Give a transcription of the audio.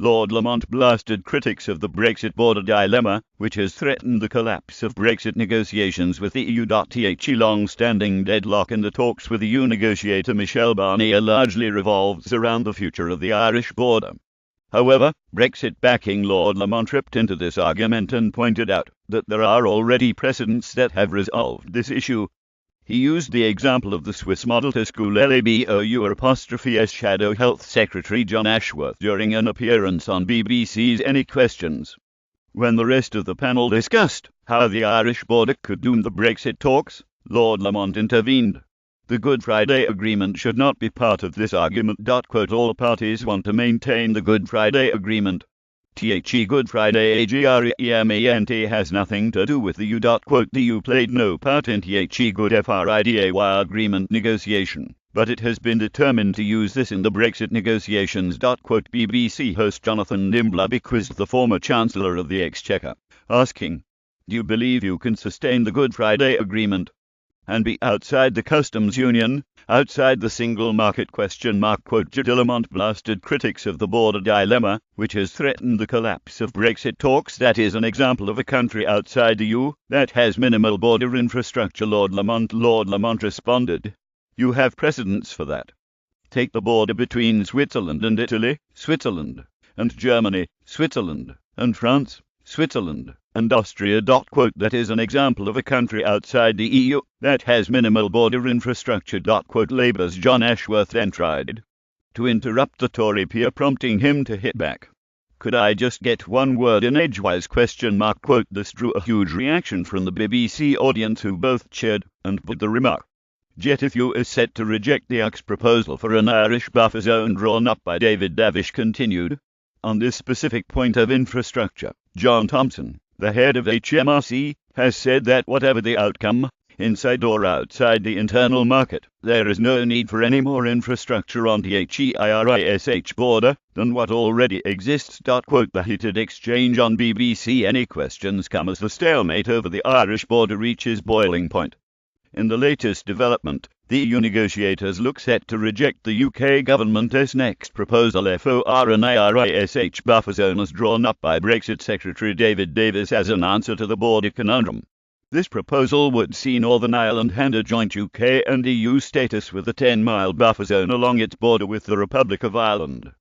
Lord Lamont blasted critics of the Brexit border dilemma, which has threatened the collapse of Brexit negotiations with the EU. The long-standing deadlock in the talks with EU negotiator Michel Barnier largely revolves around the future of the Irish border. However, Brexit-backing Lord Lamont ripped into this argument and pointed out that there are already precedents that have resolved this issue. He used the example of the Swiss model to school LABOU'S Shadow Health Secretary John Ashworth during an appearance on BBC's Any Questions. When the rest of the panel discussed how the Irish border could doom the Brexit talks, Lord Lamont intervened. The Good Friday Agreement should not be part of this argument. All parties want to maintain the Good Friday Agreement. Good Friday agreement has nothing to do with the EU. The EU played no part in Good Friday agreement negotiation, but it has been determined to use this in the Brexit negotiations. BBC host Jonathan Dimbleby quizzed the former Chancellor of the Exchequer, asking, "Do you believe you can sustain the Good Friday Agreement and be outside the customs union, outside the single market ? Lamont blasted critics of the border dilemma, which has threatened the collapse of Brexit talks. That is an example of a country outside the EU that has minimal border infrastructure. Lord Lamont responded, "You have precedents for that. Take the border between Switzerland and Italy, Switzerland and Germany, Switzerland and France, Switzerland and Austria." That is an example of a country outside the EU that has minimal border infrastructure. Labour's John Ashworth then tried to interrupt the Tory peer, prompting him to hit back. "Could I just get one word in edgewise? This drew a huge reaction from the BBC audience, who both cheered and put the remark. JETFU is set to reject the UK's proposal for an Irish buffer zone drawn up by David Davish continued. On this specific point of infrastructure, John Thompson, the head of HMRC, has said that whatever the outcome, inside or outside the internal market, there is no need for any more infrastructure on the Irish border than what already exists. The heated exchange on BBC Any Questions come as the stalemate over the Irish border reaches boiling point. In the latest development, the EU negotiators look set to reject the UK government's next proposal for an Irish buffer zone as drawn up by Brexit Secretary David Davis as an answer to the border conundrum. This proposal would see Northern Ireland hand a joint UK and EU status with a 10-mile buffer zone along its border with the Republic of Ireland.